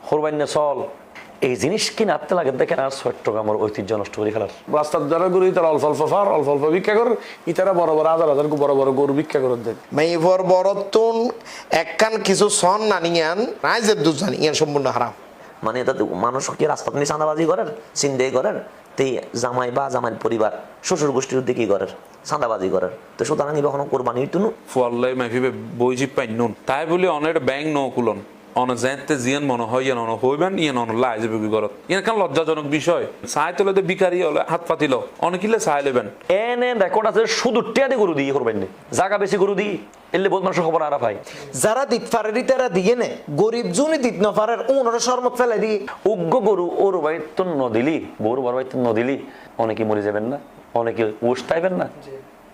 কোরবানি চল এই জিনিস কিনা আত্মা লাগে দেখেন আর চট্টগ্রামের ঐতিহ্য নষ্ট করে ফেলার। রাস্তার যারা গরু তারা অল্প অল্প ফার অল্প অল্প ভিক্ষা কর, ইতারা বড় বড় হাজার হাজার বড় বড় গরু ভিক্ষা করে দেন। মাইভর বড়তুন একখান কিছু সন নানিয়ান রাইজের দুজান ইয়ান সম্পূর্ণ হারাম। মানে এটা মানুষ কি রাস্তা নিয়ে চাঁদাবাজি করেন, চিন্তাই করেন, তেই জামাই বা জামাইয়ের পরিবার শ্বশুর গোষ্ঠীর দিকে করেন চাঁদাবাজি করেন। তো সুতরাং কখনো কোরবানি হইতো না ফুয়াল্লাই মাইফিবে বইজি পাইনুন তাই বলি অনেক ব্যাংক নকুলন অন যাইতে জিয়ান মনে হয় ইয়ান অন হইবেন ইয়ান অন লাই যাবে বিগরত ইয়ান কান লজ্জাজনক বিষয় চাই তোলে তো বিকারি হলে হাত পাতিল অনেকিলে চাই লেবেন এনে রেকর্ড আছে শুধু টিয়াদি গরু দিয়ে কোরবানি জায়গা বেশি গরু দিই এলে বহুত মানুষের খবর আরা ভাই যারা দিত পারে তারা দিয়ে নে, গরিব জুনি দিত না পারে ওনারা শরমত ফেলে দিয়ে উগ্র গরু ওর ভাই তো নদিলি বউর বড় ভাই তো নদিলি অনেকে মরে যাবেন না, অনেকে উস পাইবেন না,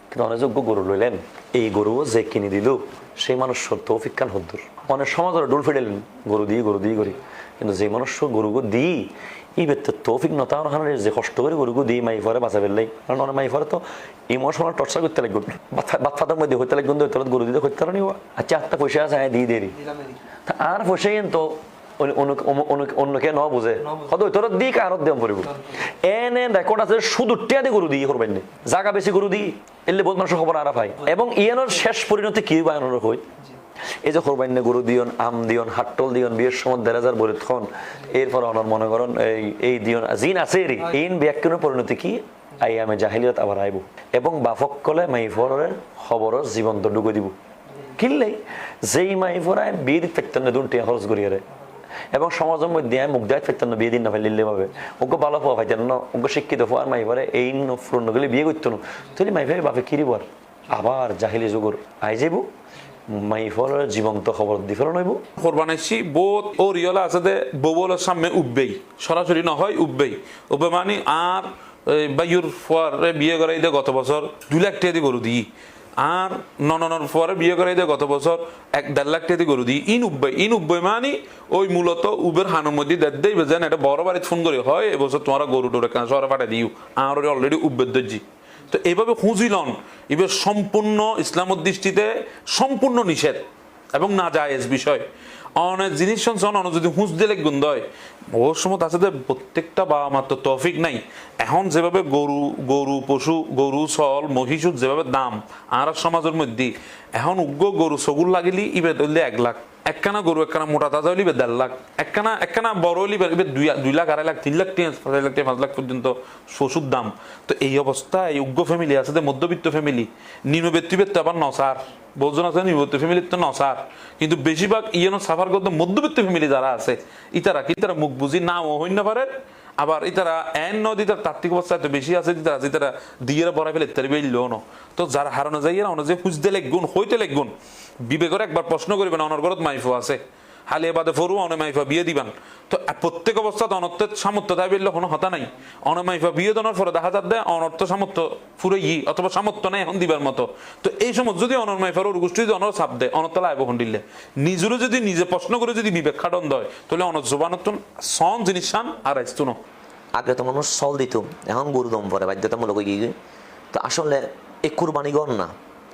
কিন্তু অনেক যোগ্য গরু লইলেন এই গরুও যে কিনে দিল সেই মানুষ তৌফিক খান হদ্দুর অনেক সমাজের ডুল ফেডেলেন গরু দিয়ে করি, কিন্তু যে মানুষ গরুকে দিই এই ব্যক্তি তৌফিক নতার যে কষ্ট করে গরুকে দিই মাই ফরে বাঁচা ফেললেই, কারণ অনেক মাই ফরে তো ইমোশনাল টর্চার করতে লাগবে বাচ্চাদের মধ্যে হইতে লাগবে গরু দিতে হইতে পারি আচ্ছা একটা পয়সা আছে দিয়ে দেরি আর পয়সা কিন্তু অন্যকে ন বুঝে হয়তো তোর দিক আরত দেম পড়ব এনে রেকর্ড আছে শুধু টিয়াদি গরু দিয়ে করবেন না জায়গা বেশি গরু দিই এলে বহুত মানুষের খবর আরা পাই এবং ইয়ানোর শেষ পরিণতি কি বানানোর হয় এই যে কোরবানি গরু দিয়ন আম দিয়ন হাট্টল দিয়ন বিয়ের সময় ১,৫০০ বলে তখন এরপর অনার মনে করেন এই দিয়ন জিন আছে এই ব্যাখ্যানের পরিণতি কি আই আমি জাহিলিয়ত আবার আইব এবং বাফক কলে মাইফরের খবরের জীবন্ত ঢুকে দিব কিনলেই যেই মাইফরায় বিয়ে দিতে থাকতেন না দুন টিয়া খরচ করিয়ে এবং সমাজের মধ্যে মুখ দেয় ফেরতেন না বিয়ে দিন না ফেললে ভাবে ওকে ভালো পাওয়া পাইতেন না ওকে শিক্ষিত হওয়ার মাইফারে এই ফুরনগুলি বিয়ে করতো না তুই মাইফাই বাপে কিরিব আবার জাহিলি যুগর আই যাইব মাইফরের জীবন্ত খবর দি ফেরন হইব কোরবানাইছি বোধ ও রিয়লা আছে দে ববলের সামনে উঠবেই সরাসরি না হয় উঠবেই উঠবে মানে আর বাইয়ুর ফোয়ারে বিয়ে করাই দে গত বছর 2 লাখ টাকা দিয়ে গরু দিই আর নননের পরে বিয়ে করাই দিয়ে গত বছর 1.5 লাখ টাকা দিয়ে গরু দিই ইন উব্বই মানে ওই মূলত উবের হানুর মধ্যে দেই বেজেন এটা বড় বাড়িতে ফোন করে হয় এবছর তোমার গরু টোরে কেন শহরে পাঠাই দিও আর অলরেডি উব্বের দর্জি তো এইভাবে খুঁজিলন এবার সম্পূর্ণ ইসলামের দৃষ্টিতে সম্পূর্ণ নিষেধ এবং না জায়েজ বিষয় অনেক জিনিস শুনছেন অনেক যদি হুঁচ দিলে গুণ হয় ওর সময় আছে যে প্রত্যেকটা বাবা মার তো তৌফিক নাই এখন যেভাবে গরু পশু গরু ছল মহিষুর যেভাবে দাম আর সমাজের মধ্যে এখন উগ্র গরু সগুল লাগিলি ইবে ধরলে 1 লাখ একখানা গরু একখানা মোটা তাজা হইলে 1.5 লাখ একখানা বড় হইলে 2 লাখ 2.5 লাখ 3 লাখ 4 লাখ 5 লাখ পর্যন্ত পশুর দাম। তো এই অবস্থায় উগ্র ফ্যামিলি আছে যে মধ্যবিত্ত ফ্যামিলি নিম্নবিত্ত আবার নসার বহুজন আছে নিম্নবিত্ত ফ্যামিলির তো নসার কিন্তু বেশিরভাগ ইয়েন সাফার করতে মধ্যবিত্ত ফ্যামিলি যারা আছে ইতারা মুখ বুঝি না হইন না পারে আবার ইতারা এন নদী তার তাত্ত্বিক অবস্থা এত বেশি আছে যেটা দিয়ে বড়াই ফেলে ইত্যাদি বেরিল না তো যারা হারানো যাই না যে খুঁজতে লেগুন হইতে লেগুন বিবেকের একবার প্রশ্ন করবেন অনর ঘরত মাইফো আছে হালে বাদে ফরু অনে মাইফা বিয়ে দিবান তো প্রত্যেক অবস্থা অনর্থের সামর্থ্য তাই বললে কোনো হতা নাই অনে মাইফা বিয়ে দেওয়ার পরে দেখা যাচ্ছে অনর্থ সামর্থ্য ফুরে অথবা সামর্থ্য নাই এখন দিবার মতো তো এই সময় যদি অনর মাইফার ওর গোষ্ঠী যদি অনর চাপ দেয় অনর্থ লাইব এখন দিলে নিজেরও যদি নিজে প্রশ্ন করে যদি বিবেক খাটন দেয় তাহলে অনর জোবানত সন জিনিস সান আর আসতো না আগে তো মানুষ চল দিত এখন গরু দম পরে বাধ্যতামূলক গিয়ে তো আসলে এই কুরবানি গণ না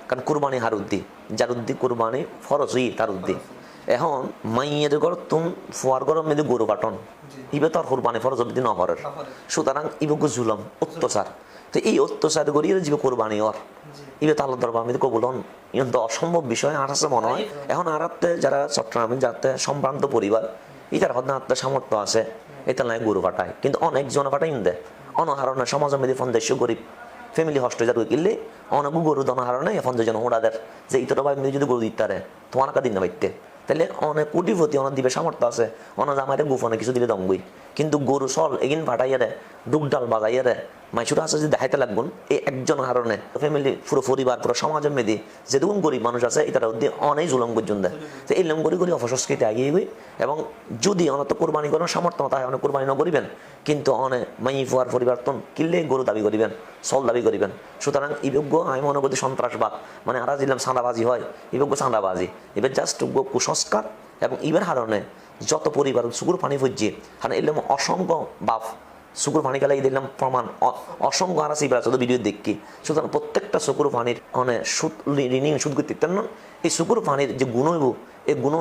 কারণ কুরবানি হারুদ্দি যারুদ্দি কুরবানি ফরজই তারুদ্দি এখন মাইয়ের ঘর তুম ফুয়ার ঘর মেয়েদের গরু কাটন ইবে তো আর কুরবানি ফরজ অব্দি নহরের সুতরাং ইবকে জুলম অত্যাচার তো এই অত্যাচার করিয়ে যাবে কোরবানি ওর ইবে তো আল্লাহ দরবার আমি কবুল হন ইন তো অসম্ভব বিষয় আর আছে মনে হয় এখন আর যারা চট্টগ্রামে যাতে সম্ভ্রান্ত পরিবার ইতার হদ্দা আত্মার সামর্থ্য আছে এটা নয় গরু কাটায় কিন্তু অনেক জন কাটাই দেয় অনহারণে সমাজের মধ্যে ফোন দেশ গরিব ফ্যামিলি হস্টেজার কিনলে অনেক গরু দনহারণে ফোন জন ওড়াদের যে ইতটা ভাই যদি গরু দিতে পারে তোমার কা দিন না বাইতে তাহলে অনেক কোটিপতি অনেক দিবে সামর্থ্য আছে অনেক আমাদের গোপনে কিছু দিলে দমগুই কিন্তু গরু চল এগিন ফাটাইয়া রে ডুক ডাল বাজাইয়া রে মাইছুরা আছে যে দেখাইতে লাগবেন এই একজন হারণে ফ্যামিলি পুরো পরিবার পুরো সমাজের মেয়েদি যেরকম গরিব মানুষ আছে এটার মধ্যে অনেক জুলম পর্যন্ত তো এই লম করি অপসংস্কৃতি আগিয়ে গই এবং যদি অনেক কোরবানি করার সামর্থ্য তাই অনেক কোরবানি ন করিবেন কিন্তু অনেক মাই ফুয়ার পরিবর্তন কিনলে গরু দাবি করিবেন চল দাবি করিবেন সুতরাং ইযোগ্য আমি মনে করি সন্ত্রাসবাদ মানে আরা দিলাম চাঁদাবাজি হয় ইযোগ্য চাঁদাবাজি এবার জাস্ট কুসংস্কার এবং ইবের হারণে যত পরিবার সুগুর পানি ফুজছে কারণ এলাম অসংখ্য বাপ সুকুর পানি খেলাই দিলাম প্রমাণ অসংখ্য আর আছে এবার ভিডিও দেখি সুতরাং প্রত্যেকটা সুকুর পানির অনেক সুদ ঋণী সুদ করতে এই সুকুর পানির যে গুণ হইব এই গুণ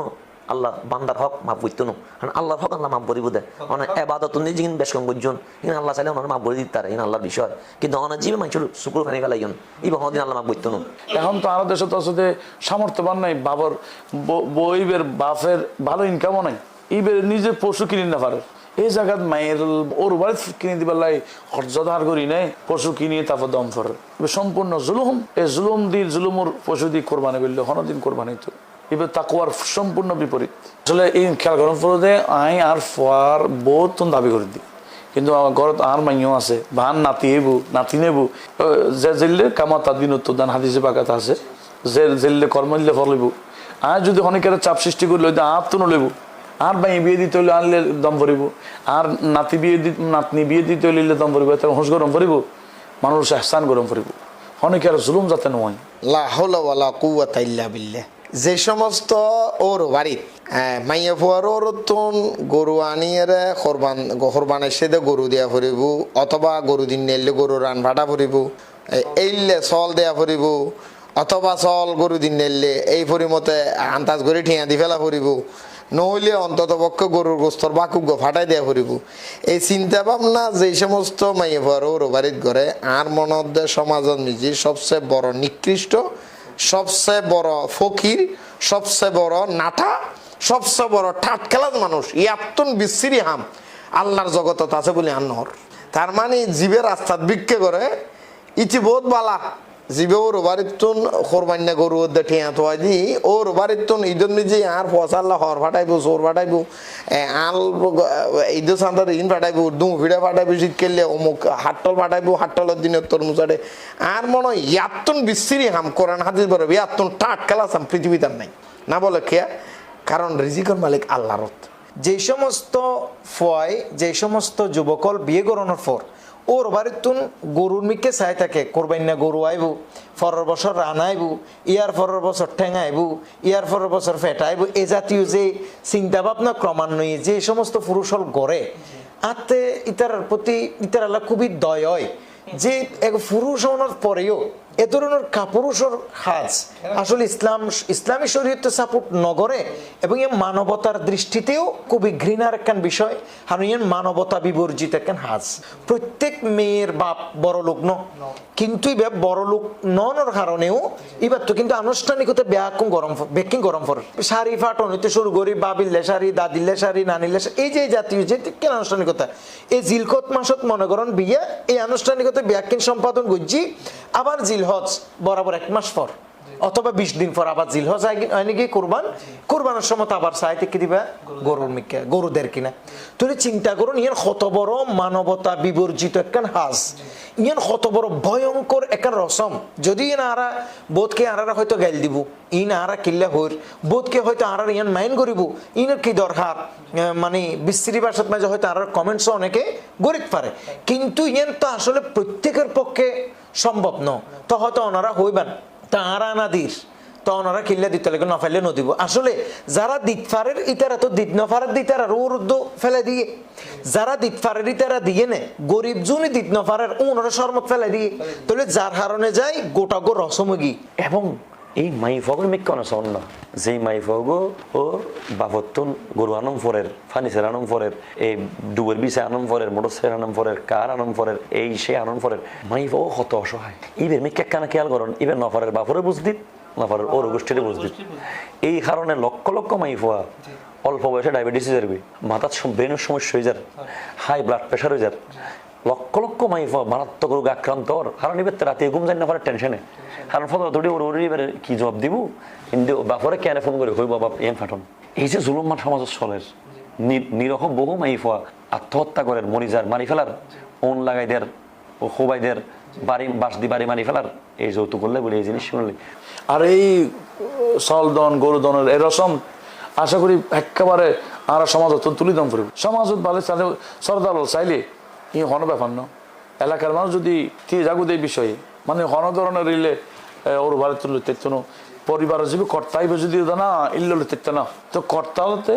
আল্লাহ বান্দার হক মাপ করতো না কারণ আল্লাহর হক আল্লাহ মাপ করিব দেয় অনেক এবাদত নিজে কিন্তু বেশ কম করছেন কিন্তু আল্লাহ চাইলে ওনার মাপ করে দিতে পারে ইন আল্লাহর বিষয় কিন্তু অনেক জীবে মানুষের শুক্র খানি ফেলাইন এই বহুদিন আল্লাহ মাপ করতো না এখন তো আরো দেশে তো আসলে সামর্থ্যবান নাই বাবার বইবের বাপের ভালো ইনকামও নাই ইবের নিজে পশু কিনে না পারে এই জায়গাত মায়ের ওর বাড়ি কিনে দিবার লাই খরচ ধার করি নাই পশু কিনিয়ে তারপর দম করে সম্পূর্ণ জুলুম এই জুলুম দিয়ে জুলুমর পশু দিয়ে কোরবানি বললে হনদিন কোরবানি তো এবার তাকুয়ার সম্পূর্ণ বিপরীত আসলে এই খেয়াল করার পরে আই আর ফোয়ার বহুত দাবি করে দিই কিন্তু আমার ঘরত আর মাইও আছে ভান নাতি এবু নাতি নেবু যে জেললে কামাতা দিন উত্তরদান হাদিসে পাকাতা আছে যে জেললে কর্মলে ফলইব আর যদি অনেকের চাপ সৃষ্টি করলে আর তো নলেবু আর ভাই বিয়ে দিতে হলে আনলে দম ভরিব আর নাতনি বিয়ে দিতে হইলে দম ভরিব তার হোস গরম ভরিব মানুষ এহসান গরম ভরিব অনেকের জুলুম যাতে নয় লা হাওলা ওয়ালা কুওয়াতা ইল্লা বিল্লাহ যে সমস্ত ওর বাড়িত মাইয়া ফুয়ার ওর তুন গরু আনিয়ে কোরবানের সেদে গরু দেয়া ফুরিব অথবা গরু দিন নেলে গরু রান ভাটা ফুরিব এইলে চল দেয়া ফুরিব অথবা চল গরু দিন নেলে এই পরিমতে আন্তাজ করে ঠিয়া দি ফেলা ফুরিব নহলে অন্তত পক্ষে গরুর গোস্তর বাকুক ফাটাই দেয়া ফুরিব এই চিন্তা ভাবনা যে সমস্ত মাইয়া ফুয়ার ওর বাড়িত করে আর মনদে সমাজত নিজে সবচেয়ে বড় নিকৃষ্ট সবচেয়ে বড় ফকির সবচেয়ে বড় নাটা সবচেয়ে বড় ঠাট খেলার মানুষ ইয়াতুন বিশ্রী হাম আল্লাহর জগতত আছে বলে আন্নর তার মানে জীবের রাস্তাত বিক্রি করে ইতি বহুত বালা জীবে ওর বাড়িতুন কোরবান্না গরু ঠিয়া থোয়া দি ওর বাড়িতুন ঈদত নিজে আর ফসাল্লা হর ফাটাইব চোর ফাটাইব আল ঈদ সান্তার ইন ফাটাইব দুম ভিড়া ফাটাইব শীত খেললে অমুক হাট্টল ফাটাইব হাট্টলের দিনের তরমুচাটে আর মনে হয় ইয়াতুন বিশ্রী হাম কোরআন হাদিস বলে ইয়াতুন টাট খেলাসাম পৃথিবীতে নাই না বলে খেয়া কারণ রিজিকর মালিক আল্লাহর যে সমস্ত ফয় যে সমস্ত যুবকল বিয়ে করানোর পর ওর বাড়িতুন গরুর মিকে চাই থাকে কোরবান্না গরু আইব পরের বছর রান আইব ইয়ার পরের বছর ঠেঙা আইব ইয়ার পরের বছর ফেটা আইব এ জাতীয় যে চিন্তা ভাবনা ক্রমান্বয়ে যে সমস্ত পুরুষল গড়ে আতে ইতার প্রতি ইতার আল্লাহ খুবই দয় হয় যে এক পুরুষ হওয়ার পরেও এ ধরনের কাপুরুষের হাজ আসলে ইসলামী শরীয়ত সাপোর্ট নগরে এবং এ মানবতার দৃষ্টিতেও খুবই ঘৃণার একখান বিষয় আর এর মানবতা বিবর্জিত একখান হাজ প্রত্যেক মেয়ের বাপ বড় লোক ন কিন্তু এবার বড় লোক ননের কারণেও এবার তো কিন্তু আনুষ্ঠানিকতা বেকিং গরম পড়ে শাড়ি ফাটন হইতে শুরু করি বাবিল্লে শাড়ি দাদিল্লে শাড়ি নানিল্লে শাড়ি এই যে জাতীয় যে কেন আনুষ্ঠানিকতা এই জিলকত মাসত মনে করেন বিয়ে এই আনুষ্ঠানিকতা ব্যাকিং সম্পাদন করছি আবার জিলহজ বরাবর 1 মাস পর অথবা 20 দিন পর আবার জিলহজ হয় নাকি কোরবানের সময় আবার সাইতে কি দিবা গরুর মিকে গরুদের কিনা তুমি চিন্তা করুন ইয়ার কত বড় মানবতা বিবর্জিত একখান হাজ ইয়ার কত বড় ভয়ঙ্কর একখান রসম যদি আরা বোধকে আরারা হয়তো গাইল দিব ইন আরা কিল্লা হইর বোধকে হয়তো আরার ইয়ান মাইন করিব ইনের কি দরকার মানে বিশ্রী ভাষাত মাঝে হয়তো আরার কমেন্টস অনেকে গরিব পারে কিন্তু ইয়ান তো আসলে প্রত্যেকের পক্ষে সম্ভব ন তো হয়তো ওনারা হইবেন তারা না দিস তো ওনারা কিল্লা দিতে লাগে না ফেলে নদীব আসলে যারা দিতফারের ইতারা তো দিত নফারের দিতারা রোদ্দ ফেলে দিয়ে যারা দিতফারের ইতারা দিয়ে নে গরিব জুনি দিত নফারের ওনারা শরমত ফেলে দিয়ে তাহলে যার হারণে যায় গোটা গো রসমগি এবং এই মাইফগর মিক্কা না শোন না যেই মাইফগো ও বাপত্তন গরু আনম ফরের ফানিসের আনম ফরের এই ডুবের বিষে আনম ফরের মোটরসাইকেল আনম ফরের কার আনম ফরের এই সে আনম ফরের মাইফগো কত অসহায় ইবের মিক্কা কানা খেয়াল করেন ইবের নফরের বাপরে বুঝদিত নফরের ওর গোষ্ঠীরে বুঝদিত এই কারণে লক্ষ লক্ষ মাইফোয়া অল্প বয়সে ডায়াবেটিস হয়ে যাবে মাথার ব্রেনের সমস্যা হয়ে যার হাই ব্লাড প্রেশার হয়ে যার লক্ষ লক্ষ মাইফা মারাত্মক রোগ আক্রান্ত ওর কারণ এবার রাতে ঘুম যায় না পারে টেনশনে কারণ ফটো ধরে ওর এবারে কি জবাব দিব কিন্তু বাপরে কেন ফোন করে হই বাবা এম ফাটন এই যে জুলুমান সমাজের চলের নিরহ বহু মাইফা আত্মহত্যা করেন মরিজার মারি ফেলার ওন লাগাই দেয় ও খোবাইদের বাড়ি বাস দি বাড়ি মারি ফেলার এই যৌতুক করলে বলে এই জিনিস শুনলে আর এই সলদন গরুদনের এই রসম আশা করি একেবারে আর সমাজত তুলি দম করব সমাজত ভালো সরদার চাইলে ই হন ব্যাপার ন এলাকার মানুষ যদি জাগুদ এই বিষয়ে মানে হন ধরনের রিলে ওর বাড়ি তুললে তেতনো পরিবারের যদি কর্তাইবে যদি না ইল্লে তেতে না তো কর্তা হতে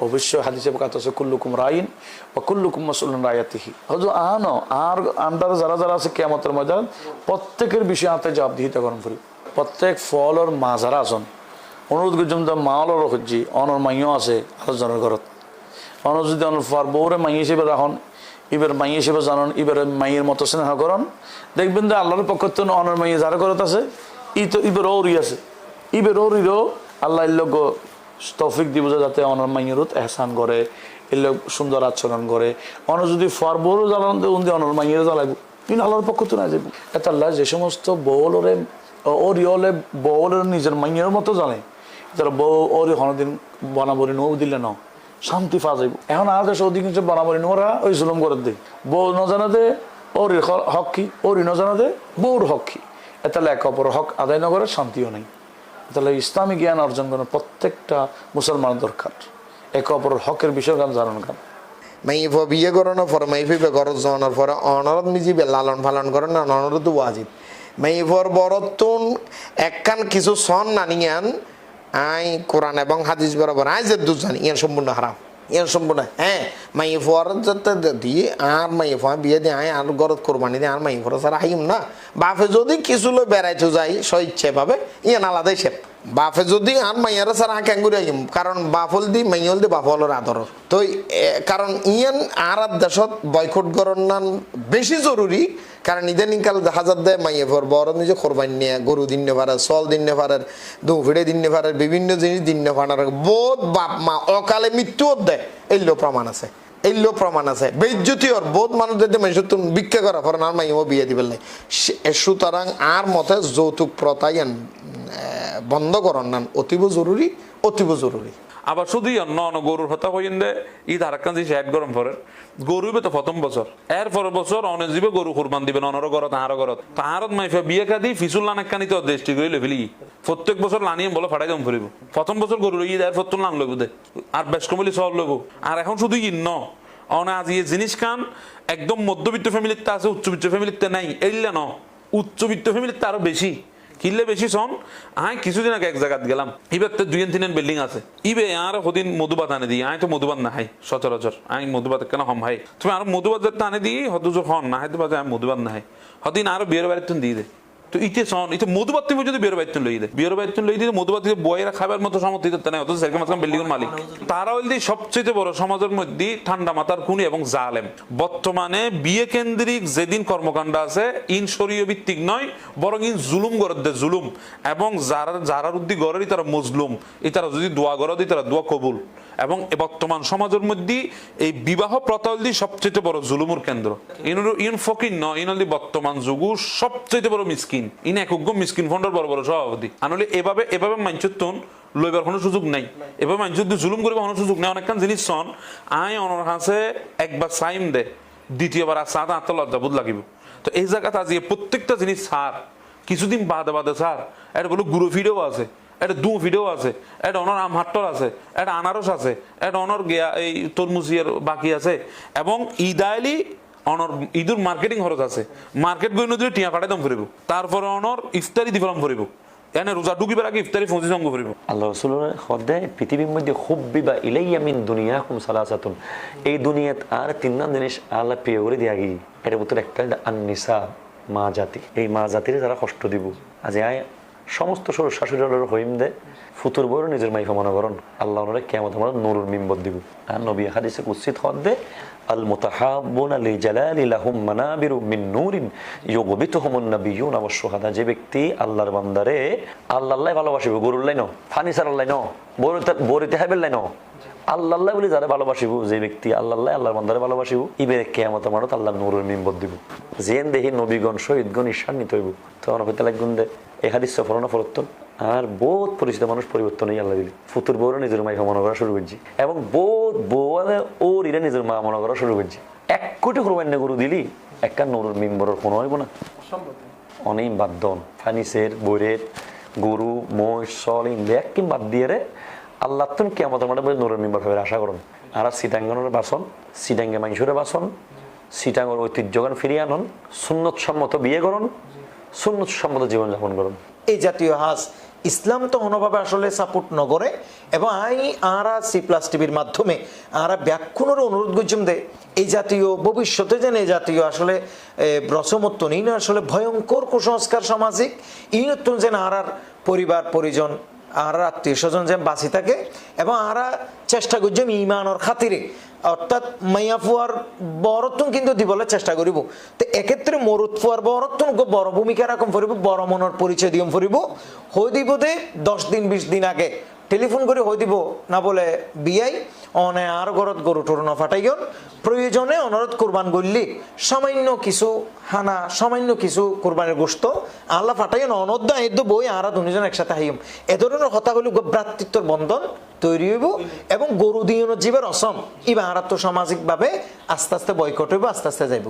অবশ্যই হাদিসে কথা আছে কুল্লুকুম রাইন বা কুল্লুকুম মাসউলুন রায়াতিহি হযু আনো আর আন্ডারে যারা যারা আছে কিয়ামতের ময়দান প্রত্যেকের বিষয়ে আতে জবাবদিহিতা করণ করি প্রত্যেক ফল আর মা যারা আছেন অনুরোধ করছি মালও হচ্ছি অনর মাইও আছে আলোচনার ঘরত অনর যদি অনর ফার বউরে মাই হিসেবে রাখন এবার মাই হিসেবে জানান এবারে মাইয়ের মতো স্নেহ করন দেখবেন যে আল্লাহর পক্ষ থেকে অনর মাইয়ে যারা ঘরত আছে ই তো এবার ওরই আছে এবার ওরিরও আল্লাহ লোক তৌফিক দিব যাতে অনর মাইয়েরও এহসান করে এর লোক সুন্দর আচরণ করে অনর যদি ফার বউরও জ্বালান উনি অনর মাইয়েরও জ্বালাইব কিন্তু আল্লাহর পক্ষ তো না যাবো এত আল্লাহ যে সমস্ত বউলরে ওরিওলে বউলের নিজের মাইয়ের মতো জানে যারা বউ ওরি হনদিন বনাবরি নৌ দিলে ন শান্তি পা যাইব এখন আমাদের অধিকাংশ বনাবরি নোরা ওই জুলুম করে দে বউ ন জানা দে ওরির হক কি ওরি ন জানা দে বউর হক কি এতালে এক অপর হক আদায় ন করে শান্তিও নেই তাহলে ইসলামী জ্ঞান অর্জন করার প্রত্যেকটা মুসলমান দরকার একে অপরের হকের বিষয় গান জানান গান মাইফ বিয়ে করানোর পরে মাইফিবে ঘরত যাওয়ানোর পরে অনরত মিজিবে লালন পালন করেন না অনরত ওয়াজিব মাইফর বরতুন একখান কিছু সন নানিয়ান আই কোরআন এবং হাদিস বরাবর আই যে দুজানি ইয়ান সম্পূর্ণ হারাম ইয়ান সম্পূর্ণ হ্যাঁ মাইফর যাতে দিয়ে আর মাইফর বিয়ে দিয়ে আয় আর ঘরত কোরবানি দিয়ে আর মাইফর ছাড়া আইম না বাপে যদি কিছু লই বেড়াইতে যাই স্বইচ্ছে পাবে ইয়ান আলাদাই সেপ বাপে যদি আর মাইয়ারা ছাড়া আঁকে আঙ্গুরি আইম কারণ বাফল দি মাইয়ল দি বাফলের আদর তো কারণ ইয়ান আর দেশত বয়কট গণনান বেশি জরুরি কারণ ইদানিংকাল দেখা যাত দেয় মাইয়ে ভর বড় নিজে কোরবানি নিয়ে গরু দিন পারে চল দিন পারে দুফিড়ে দিন পারে বিভিন্ন জিনিস দিন পারে বোধ বাপ মা অকালে মৃত্যুও দেয় এইলো প্রমাণ আছে এইলো প্রমাণ আছে বেজ্জতি ওর বোধ মানুষ যদি মানুষ তুমি ভিক্ষা করা পরে আর মাইও বিয়ে দিবে সুতরাং আর মতে যৌতুক প্রথাই বন্ধ করার নান অতীব জরুরি অতীব জরুরি আবার শুধুই অন্য অন্য গরুর হতা হইন দে ঈদ হারাক্কান যে শেড গরম পরে গরুবে তো প্রথম বছর এর পরের বছর অনেক জীবে গরু কুরবান দিবেন অনর ঘর তাহার ঘর তাহারত মাইফা বিয়ে কাদি ফিসুল লান একখানি তো দেশটি গইলে ফেলি প্রত্যেক বছর লানিয়ে বলে ফাটাই দম ফুরিব প্রথম বছর গরু ঈদ এর ফতুল লান লইব দে আর বেশ কমলি সব লইব আর এখন শুধু ইন্ন অনে আজ ইয়ে জিনিস খান একদম মধ্যবিত্ত ফ্যামিলিতে আছে উচ্চবিত্ত ফ্যামিলিতে নাই এইলা ন উচ্চবিত্ত ফ্যামিলিতে আরো বেশি কিনলে বেশি শোন আয় কিছুদিন আগে এক জায়গাত গেলাম ইবার তো 2-3 বিল্ডিং আছে ইবে আর হদিন মধুবাত আনে দিই আয় তো মধুবাত না হাই সচরাচর আই মধুবাত কেন হম হাই তুমি আর মধুবাত যাতে আনে দিই হদুজোর হন না হাইতে বাজে আমি মধুবাত না হাই হদিন আরো বিয়ের বাড়িতে দিয়ে দে তো ইতে শোন ইতে মধুবাত তুমি যদি বিয়ের বাড়িতে লই দে বিয়ের বাড়িতে লই দিলে মধুবাত বইয়েরা খাবার মতো সামর্থ্য দিতে নাই অত সেরকম মাত্র বিল্ডিং এর মালিক তারা হইল সবচেয়ে বড় সমাজের মধ্যে ঠান্ডা মাথার খুনি এবং জালেম বর্তমানে বিয়ে কেন্দ্রিক যেদিন কর্মকাণ্ড আছে ইন শরীয় ভিত্তিক নয় বরং ইন জুলুম করে দে জুলুম এবং যারা উদ্দি গড়েরই তারা মজলুম এই তারা যদি দোয়া গড় দিই তারা দোয়া কবুল এবং বর্তমান সমাজের মধ্যে এই বিবাহ প্রথা হলদি সবচেয়ে বড় জুলুমুর কেন্দ্র ইন ফকির ন ইন হলদি বর্তমান যুগ সবচেয়ে বড় মিসকিন ইন এক মিসকিন ফন্ডর বড় বড় সভাপতি আনলে এভাবে মাঞ্চুন লইবার কোনো সুযোগ নাই এভাবে মাঞ্চুর জুলুম করবে কোনো সুযোগ নেই অনেকখান জিনিস শোন আয় অনর হাসে একবার সাইম দে দ্বিতীয়বার আর সাত আত্ম লজ্জাবোধ লাগিব তো এই জায়গাতে আজ প্রত্যেকটা জিনিস সার কিছুদিন বাদে বাদে সার এটা বলো গুরু ফিরেও আছে এটা দু ভিডিও আছে এটা অনর আমহাট্টর আছে এটা আনারস আছে এটা অনর গিয়া এই তরমুজিয়ার বাকি আছে এবং ঈদাইলি অনর ঈদুর মার্কেটিং খরচ আছে মার্কেট গই নদী টিয়া ফাটাই দম ফুরিব তারপরে অনর ইফতারি দিবলাম ফুরিব এনে রোজা ঢুকিবার আগে ইফতারি ফজি সঙ্গ ফুরিব আল্লাহ রাসূলের হদে পৃথিবীর মধ্যে হুব্বিবা ইলাইয়া মিন দুনিয়াকুম সালাসাতুন এই দুনিয়াত আর তিনটা জিনিস আল্লাহ প্রিয় করে দিয়া গি এর ভিতরে একটা আন-নিসা মা জাতি এই মা জাতির যারা কষ্ট দিব আজ আয় সমস্ত শ্বশুর শাশুড়ি হইম দে ফুতুর বড় নিজের মাইফা মনে করেন আল্লাহ ওনারা কিয়ামত আমরা নূরুল মিম্বর দিব আর নবী হাদিসে কুদসিত হদে আল মুতাহাব্বুনা লিজালালি লাহুম মানাবিরু মিন নূরিন ইউগবিতুহুমুন নাবিয়্যুনা ওয়াশ শুহাদা যে ব্যক্তি আল্লাহর বান্দারে আল্লাহ্লাই ভালোবাসিব গরুল্লাই ন ফানিসার আল্লাহ ন বরিতে হাইবেল্লাই ন আল্লাহ বলে যারা ভালোবাসিব যে ব্যক্তি আল্লাহ আল্লাহর বান্দারে ভালোবাসিব ইবে কিয়ামত আমরা আল্লাহ নূরুল মিম্বর দিব জেন দেহি নবীগণ শহীদগণ ঈর্ষান্বিত হইব তখন হইতে লাগবেন দে এই হাদিস সফরনা ফরত্তন আর বহুত পরিচিত মানুষ পরিবর্তন হয়ে আল্লাহ দিলি ফুতুর বউরা নিজের মাইফা মনে করা শুরু করছি এবং বহুত বউ ওর ইরা নিজের মা মনে করা শুরু করছি 1 কোটি কোরবানি গরু দিলি একটা নূরুল মিম্বরের কোনো হইব না অনেক বাদন ফানিসের বইরের গরু মহিষ সলিং ব্যাকিম বাদ দিয়ে রে আল্লাহ তুমি কিয়ামতের মাঠে নূরুল মিম্বর ভাবে আশা করুন আর সিটাঙ্গনের বাসন সিটাঙ্গে মাংসের বাসন সিটাঙ্গর ঐতিহ্যগান ফিরিয়ে আনন সুন্নত সম্মত বিয়ে করুন সুন্নত সম্মত জীবনযাপন করুন এই জাতীয় হাজ ইসলাম তো কোনোভাবে আসলে সাপোর্ট নগরে এবং আরা C+ টিভির মাধ্যমে আরা ব্যাখ্যানের অনুরোধ করছিলাম দে এই জাতীয় ভবিষ্যতে যেন এই জাতীয় আসলে রসমত্ব নেই না আসলে ভয়ঙ্কর কুসংস্কার সামাজিক ইনত্তন যেন আরার পরিবার পরিজন আর আত্মীয় স্বজন যে বাঁচি থাকে এবং আরা চেষ্টা করছে ইমানর খাতিরে অর্থাৎ মাইয়া ফুয়ার বরত্বন কিন্তু দিবলে চেষ্টা করিব তো এক্ষেত্রে মরুত ফুয়ার বরত্বন বড় ভূমিকা রকম ফুরিব বড় মনের পরিচয় দিয়ম ফুরিব হয়ে দিব দে 10 দিন 20 দিন আগে টেলিফোন করে হয়ে দিব না বলে বিয়াই অনে আর ঘরত গরু টরু না ফাটাইগন প্রয়োজনে অনুরোধ কোরবান করলি সামান্য কিছু হানা সামান্য কিছু কোরবানের গোস্ত আল্লাহ ফাটাইন অনদ্দা এদ্দ বই আরা দুজন একসাথে হাইম এ ধরনের কথা হলো ভ্রাতৃত্বর বন্ধন তৈরি হইব এবং গরু দিয়নের জীবের অসম ইবা আরা তো সামাজিকভাবে আস্তে আস্তে বয়কট হইব আস্তে আস্তে যাইব